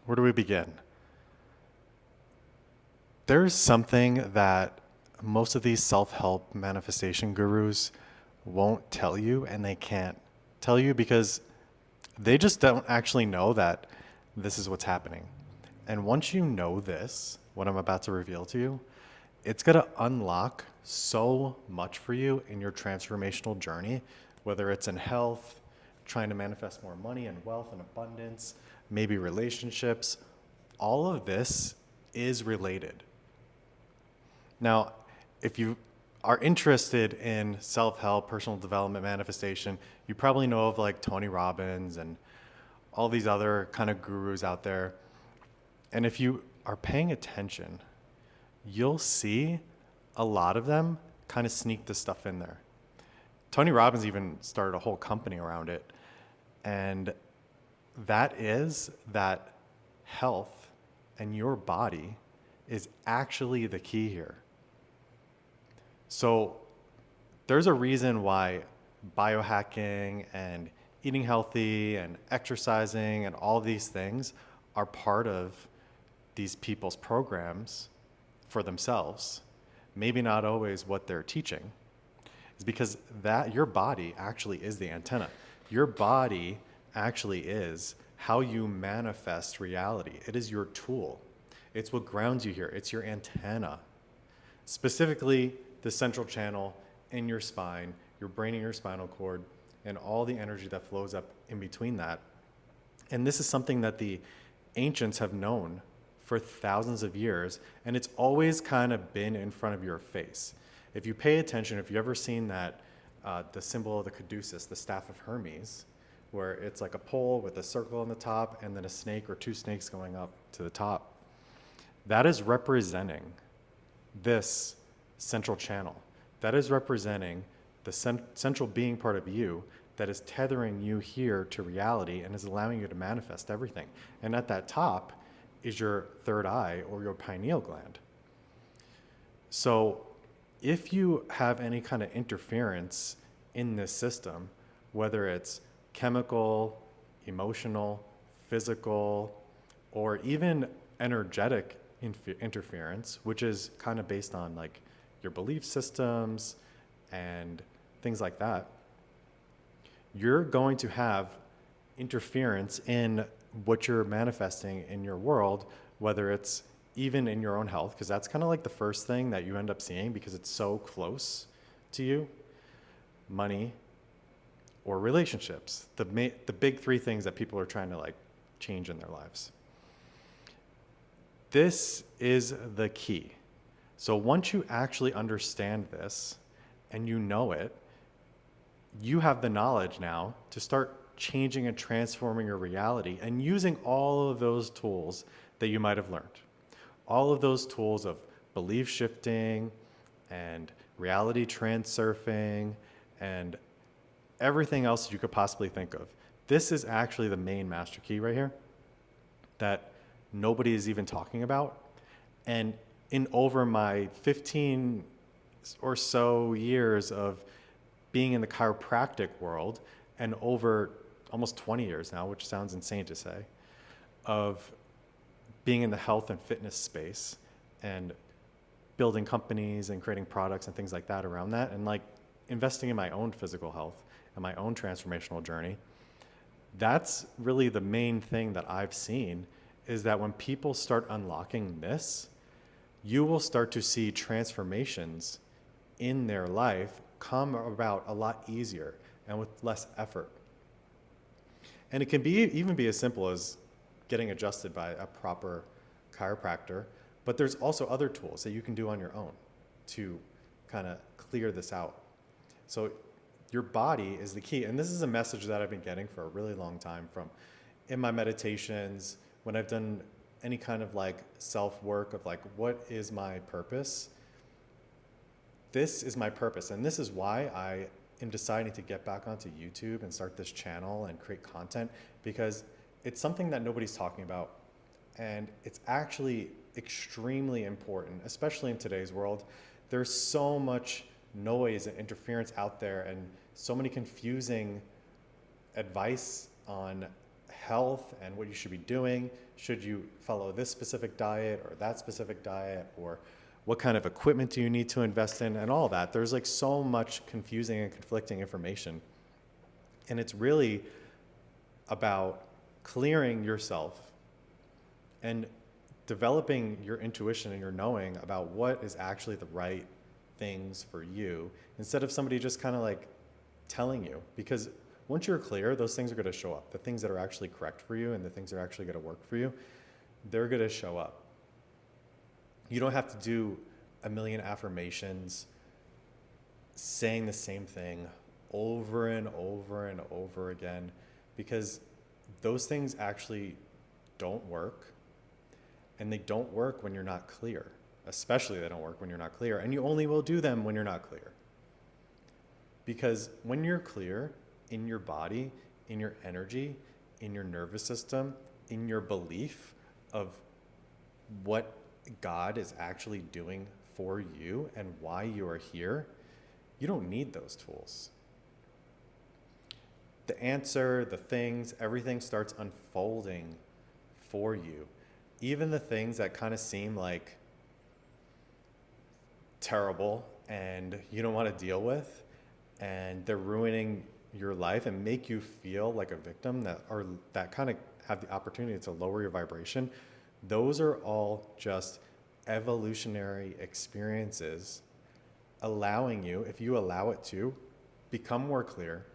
Where do we begin? There's something that most of these self-help manifestation gurus won't tell you, and they can't tell you because they just don't actually know that this is what's happening. And once you know this, what I'm about to reveal to you, it's going to unlock so much for you in your transformational journey, whether it's in health, trying to manifest more money and wealth and abundance, maybe relationships. All of this is related. Now, if you are interested in self-help, personal development, manifestation, you probably know of like Tony Robbins and all these other kind of gurus out there. And if you are paying attention, you'll see a lot of them kind of sneak this stuff in there. Tony Robbins even started a whole company around it. And that is that health and your body is actually the key here. So there's a reason why biohacking and eating healthy and exercising and all these things are part of these people's programs for themselves. Maybe not always what they're teaching. Is because that your body actually is the antenna. Your body actually is how you manifest reality. It is your tool. It's what grounds you here. It's your antenna. Specifically, the central channel in your spine, your brain and your spinal cord, and all the energy that flows up in between that. And this is something that the ancients have known for thousands of years, and it's always kind of been in front of your face. If you pay attention, if you've ever seen that, the symbol of the caduceus, the staff of Hermes, where it's like a pole with a circle on the top and then a snake or two snakes going up to the top, that is representing this central channel. That is representing the central being part of you that is tethering you here to reality and is allowing you to manifest everything. And at that top is your third eye or your pineal gland. So if you have any kind of interference in this system, whether it's chemical, emotional, physical, or even energetic interference, which is kind of based on like your belief systems and things like that, you're going to have interference in what you're manifesting in your world, whether it's even in your own health, because that's kind of like the first thing that you end up seeing because it's so close to you: money or relationships, the big three things that people are trying to like change in their lives. This is the key. So once you actually understand this and you know it, you have the knowledge now to start changing and transforming your reality and using all of those tools that you might have learned. All of those tools of belief shifting and reality transurfing and everything else you could possibly think of. This is actually the main master key right here that nobody is even talking about. And in over my 15 or so years of being in the chiropractic world, and over almost 20 years now, which sounds insane to say, of being in the health and fitness space and building companies and creating products and things like that around that, and like investing in my own physical health and my own transformational journey, that's really the main thing that I've seen, is that when people start unlocking this, you will start to see transformations in their life come about a lot easier and with less effort. And it can even be as simple as getting adjusted by a proper chiropractor, but there's also other tools that you can do on your own to kind of clear this out. So your body is the key. And this is a message that I've been getting for a really long time from in my meditations, when I've done any kind of like self-work of like, what is my purpose? This is my purpose. And this is why I am deciding to get back onto YouTube and start this channel and create content, because it's something that nobody's talking about. And it's actually extremely important, especially in today's world. There's so much noise and interference out there and so many confusing advice on health and what you should be doing. should you follow this specific diet or that specific diet, or what kind of equipment do you need to invest in, and all that. There's like so much confusing and conflicting information. And it's really about clearing yourself and developing your intuition and your knowing about what is actually the right things for you, instead of somebody just kind of like telling you. Because once you're clear, those things are going to show up. The things that are actually correct for you and the things that are actually going to work for you, they're going to show up. You don't have to do a million affirmations saying the same thing over and over and over again, because those things actually don't work. And they don't work when you're not clear. Especially they don't work when you're not clear. And you only will do them when you're not clear. Because when you're clear in your body, in your energy, in your nervous system, in your belief of what God is actually doing for you and why you are here, you don't need those tools. The answer, the things, everything starts unfolding for you. Even the things that kind of seem like terrible and you don't want to deal with, and they're ruining your life and make you feel like a victim, that kind of have the opportunity to lower your vibration, those are all just evolutionary experiences allowing you, if you allow it to, become more clear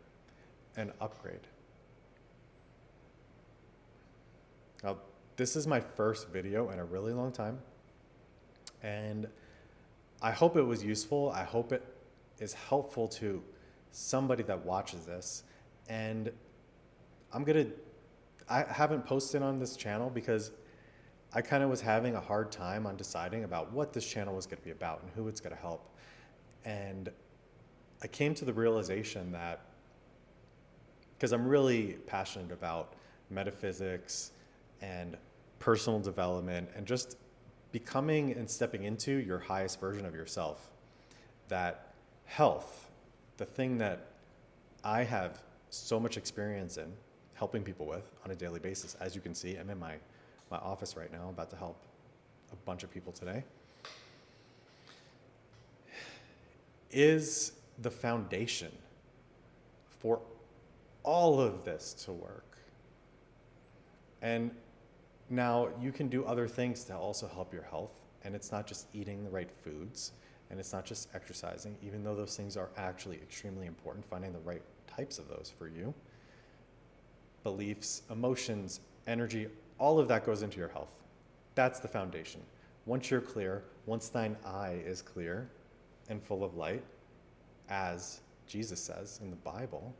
and upgrade. Now, this is my first video in a really long time, and I hope it was useful. I hope it is helpful to somebody that watches this. And I haven't posted on this channel because I kind of was having a hard time on deciding about what this channel was going to be about and who it's going to help. And I came to the realization that, because I'm really passionate about metaphysics and personal development and just becoming and stepping into your highest version of yourself, that health, the thing that I have so much experience in helping people with on a daily basis. As you can see, I'm in my office right now. I'm about to help a bunch of people today. Is the foundation for all of this to work. And now you can do other things to also help your health. And it's not just eating the right foods, and it's not just exercising, even though those things are actually extremely important, finding the right types of those for you. Beliefs, emotions, energy, all of that goes into your health. That's the foundation. Once you're clear, once thine eye is clear and full of light, as Jesus says in the Bible,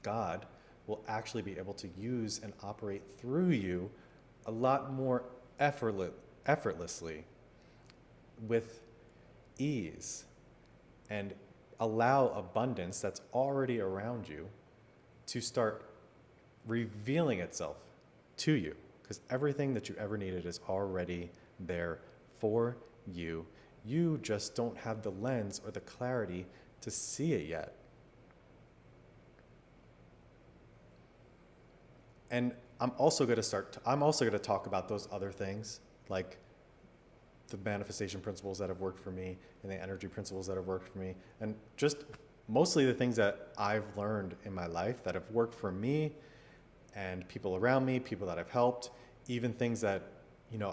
God will actually be able to use and operate through you a lot more effortlessly, with ease, and allow abundance that's already around you to start revealing itself to you, because everything that you ever needed is already there for you. You just don't have the lens or the clarity to see it yet. And I'm also going to talk about those other things, like the manifestation principles that have worked for me and the energy principles that have worked for me, and just mostly the things that I've learned in my life that have worked for me and people around me, people that I've helped, even things that,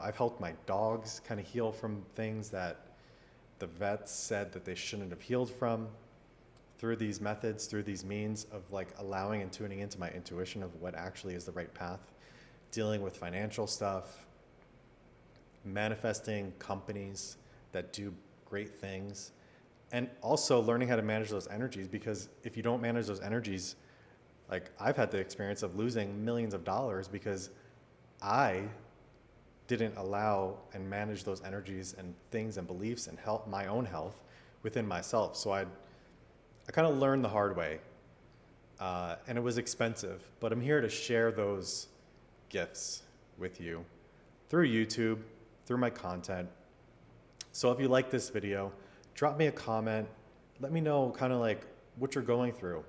I've helped my dogs kind of heal from things that the vets said that they shouldn't have healed from, through these methods, through these means of like allowing and tuning into my intuition of what actually is the right path, dealing with financial stuff, manifesting companies that do great things, and also learning how to manage those energies, because if you don't manage those energies, like I've had the experience of losing millions of dollars because I didn't allow and manage those energies and things and beliefs and help my own health within myself. So I kind of learned the hard way, and it was expensive, but I'm here to share those gifts with you through YouTube, through my content. So if you like this video, drop me a comment. Let me know kind of like what you're going through,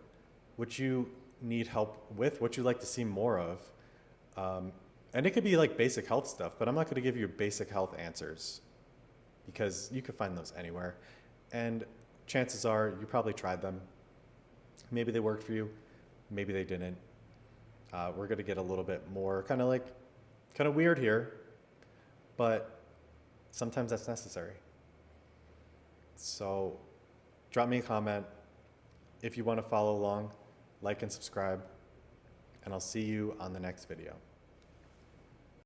what you need help with, what you'd like to see more of. And it could be like basic health stuff, but I'm not going to give you basic health answers because you could find those anywhere. And chances are you probably tried them. Maybe they worked for you, maybe they didn't. We're going to get a little bit more kind of weird here, but sometimes that's necessary. So drop me a comment. If you want to follow along, like and subscribe, and I'll see you on the next video.